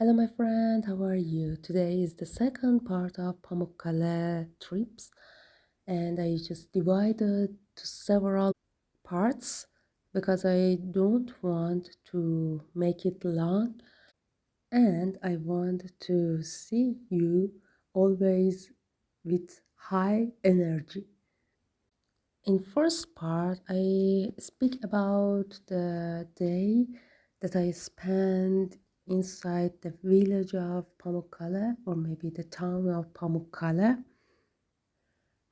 Hello my friend, how are you? Today is the second part of Pammukkale trips and I just divided to several parts because I don't want to make it long and I want to see you always with high energy. In first part, I speak about the day that I spent inside the village of Pammukkale or maybe the town of Pammukkale.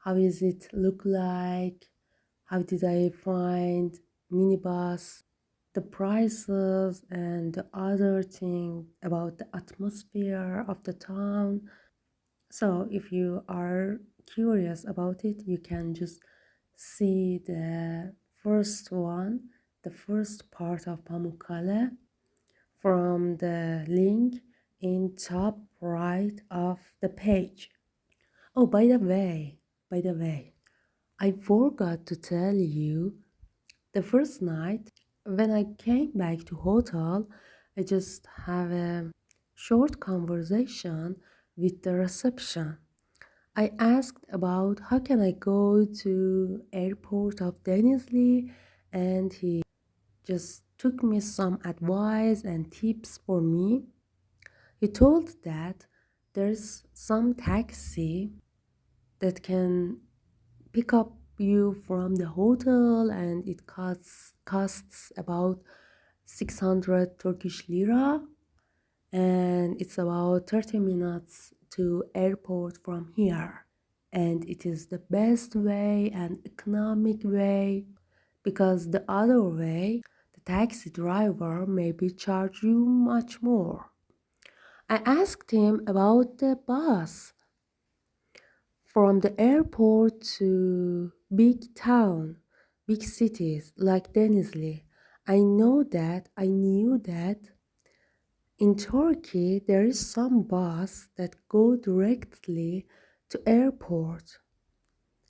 How is it look like? How did I find minibus? The prices and the other thing about the atmosphere of the town. So if you are curious about it, you can just see the first one, the first part of Pammukkale from the link in top right of the page. Oh, by the way, I forgot to tell you the first night when I came back to hotel, I just have a short conversation with the reception. I asked about how can I go to airport of Denizli and he just took me some advice and tips for me. He told that there's some taxi that can pick up you from the hotel and it costs about 600 Turkish lira and it's about 30 minutes to airport from here, and it is the best way and economic way because the other way the taxi driver maybe charge you much more. I asked him about the bus from the airport to big town, big cities like Denizli. I knew that in Turkey, there is some bus that go directly to airport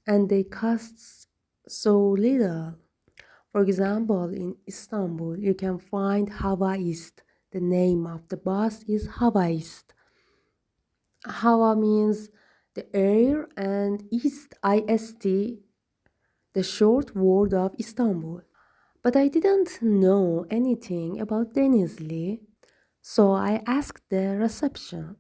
and they cost so little. For example, in Istanbul, you can find Hava East. The name of the bus is Hava East. Hava means the air and East, IST, the short word of Istanbul. But I didn't know anything about Denizli, so I asked the reception.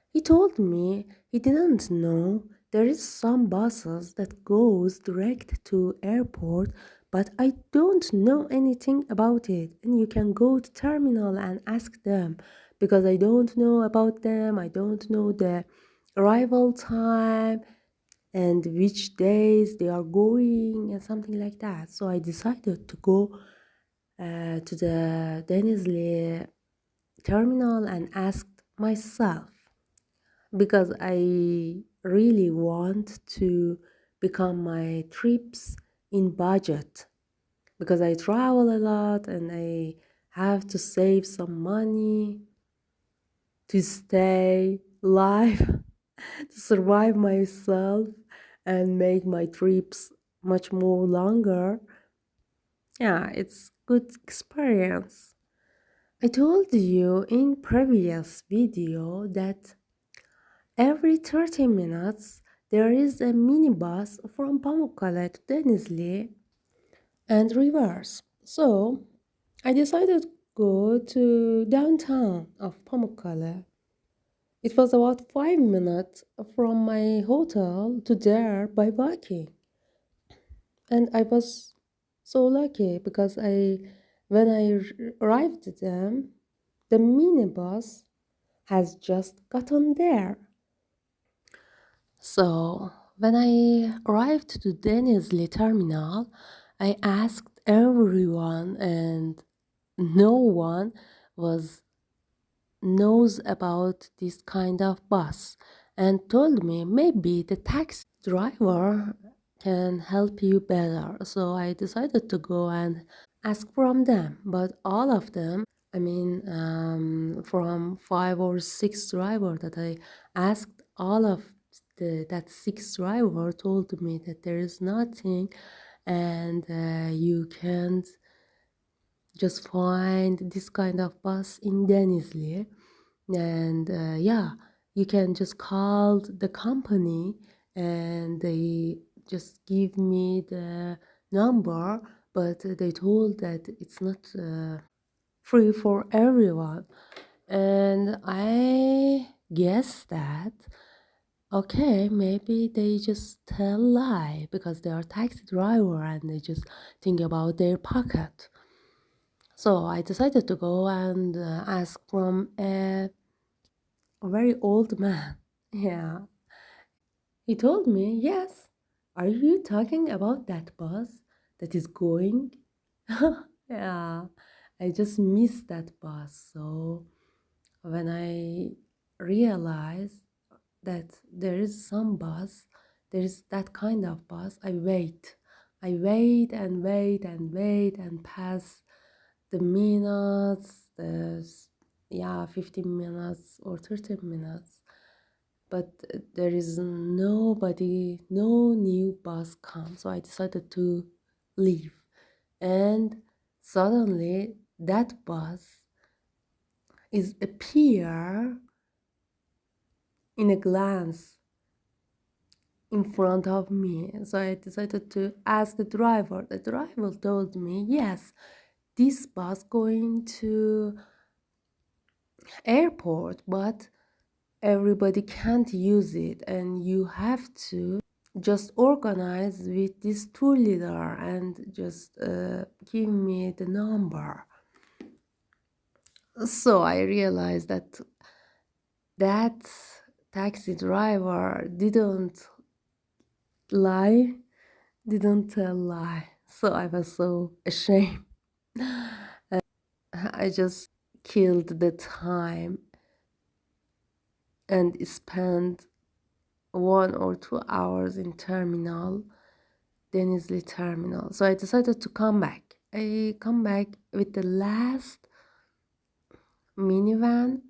He told me he didn't know there is some buses that goes direct to airport, but I don't know anything about it. And you can go to terminal and ask them because I don't know about them. I don't know the arrival time and which days they are going and something like that. So I decided to go to the Denizli terminal and asked myself because I really want to become my trips in budget because I travel a lot and I have to save some money to stay alive, to survive myself and make my trips much more longer. Yeah, it's good experience. I told you in previous video that every 30 minutes there is a minibus from Pamukkale to Denizli and reverse. So I decided to go to downtown of Pamukkale. It was about 5 minutes from my hotel to there by walking. And I was so lucky because when I arrived at them, the minibus has just gotten there. So when I arrived to Denizli terminal, I asked everyone and no one was knows about this kind of bus and told me maybe the taxi driver can help you better. So I decided to go and ask from them, but all of them, from 5 or 6 driver that I asked, all of that 6 driver told me that there is nothing and you can't just find this kind of bus in Denizli. And yeah, you can just call the company and they just give me the number, but they told that it's not free for everyone. And I guess that okay, maybe they just tell lie because they are taxi driver and they just think about their pocket. So I decided to go and ask from a very old man. Yeah. He told me, yes. Are you talking about that bus that is going? Yeah. I just missed that bus. So when I realized that there is some bus, there is that kind of bus, I wait. I wait and wait and wait and pass the minutes, yeah, 15 minutes or 30 minutes. But there is nobody, no new bus comes. So I decided to leave. And suddenly that bus is appear in a glance in front of me. So I decided to ask the driver. The driver told me, yes, this bus going to airport, but everybody can't use it and you have to just organize with this tour leader and just give me the number. So I realized that that taxi driver lie didn't tell lie. So I was so ashamed. I just killed the time and spent 1 or 2 hours in terminal, Denizli terminal. So I decided to come back. I come back with the last minivan,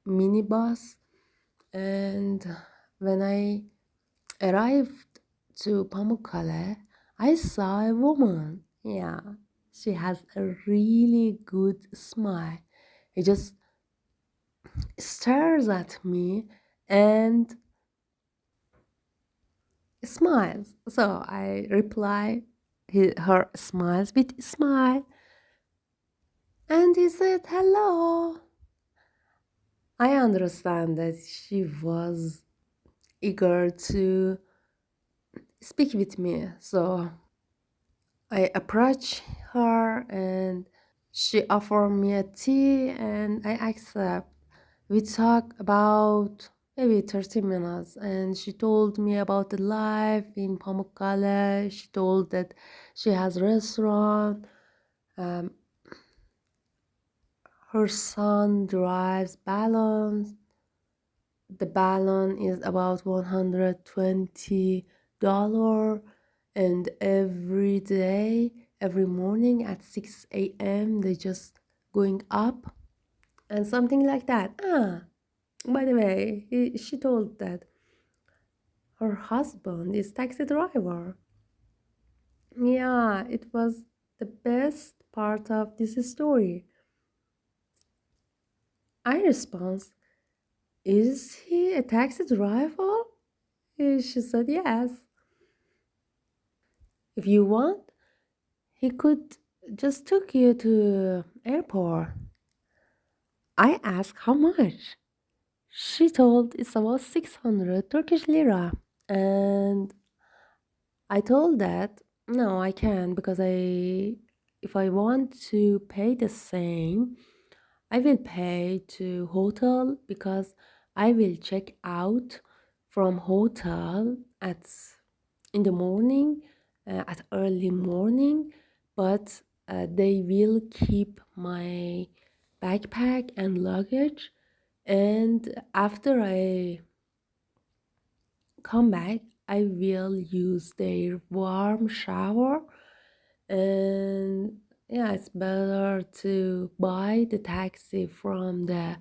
minibus, and when I arrived to Pamukkale, I saw a woman. Yeah, she has a really good smile. He just stares at me and smiles. So I reply her smiles with a smile. And he said, hello. I understand that she was eager to speak with me. So I approached her and she offered me a tea and I accept. We talked about maybe 30 minutes and she told me about the life in Pamukkale. She told that she has a restaurant. Um, her son drives balloons. The balloon is about $120 and every day, every morning at 6 a.m. they just going up and something like that. By the way, she told that her husband is taxi driver. Yeah, it was the best part of this story. I respond, is he a taxi driver? She said yes. If you want, he could just took you to airport. I asked how much. She told it's about 600 Turkish lira. And I told that no, I can't because if I want to pay the same, I will pay to hotel because I will check out from hotel at in the morning, at early morning, but they will keep my backpack and luggage. And after I come back, I will use their warm shower. And yeah, it's better to buy the taxi from the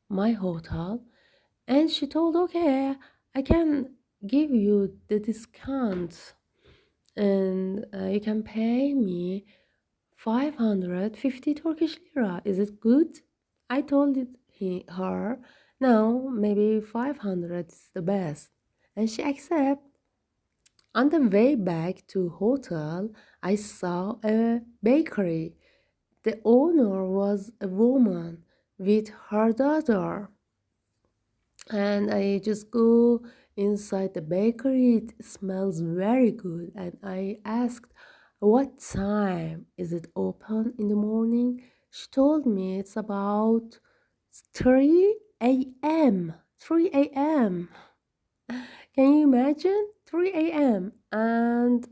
my hotel. And she told, okay, I can give you the discount and you can pay me 550 Turkish lira. Is it good? I told her, no, maybe 500 is the best. And she accept. On the way back to hotel, I saw a bakery. The owner was a woman with her daughter. And I just go inside the bakery. It smells very good. And I asked, what time is it open in the morning? She told me it's about 3 a.m. 3 a.m. Can you imagine? 3 a.m. And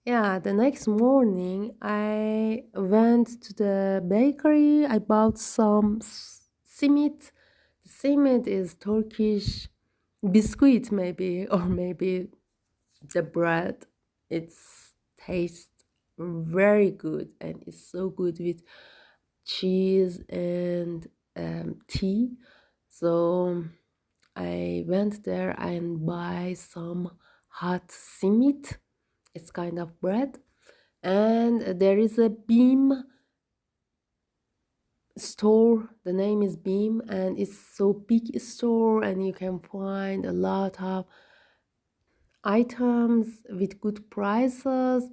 yeah, the next morning I went to the bakery. I bought some simit. Simit is Turkish biscuit, maybe, or maybe the bread. It's tastes very good and it's so good with cheese and tea. So I went there and buy some hot simit. It's kind of bread. And there is a beam store. The name is Beam, and it's so big store, and you can find a lot of items with good prices,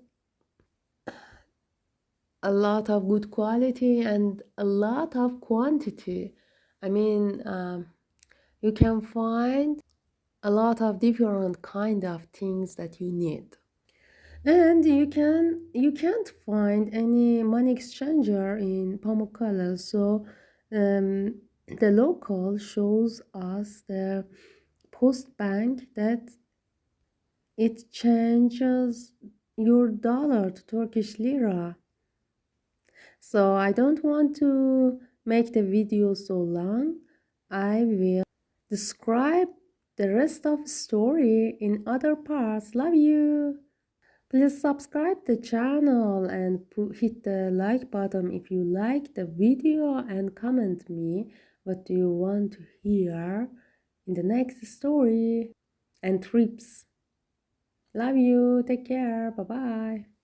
a lot of good quality, and a lot of quantity. I mean, you can find a lot of different kind of things that you need. And you can't find any money exchanger in Pamukkale, so the local shows us the post bank that it changes your dollar to Turkish lira. So I don't want to make the video so long. I will describe the rest of story in other parts. Love you. Please subscribe the channel and hit the like button if you like the video, and comment me what do you want to hear in the next story and trips. Love you. Take care. Bye bye.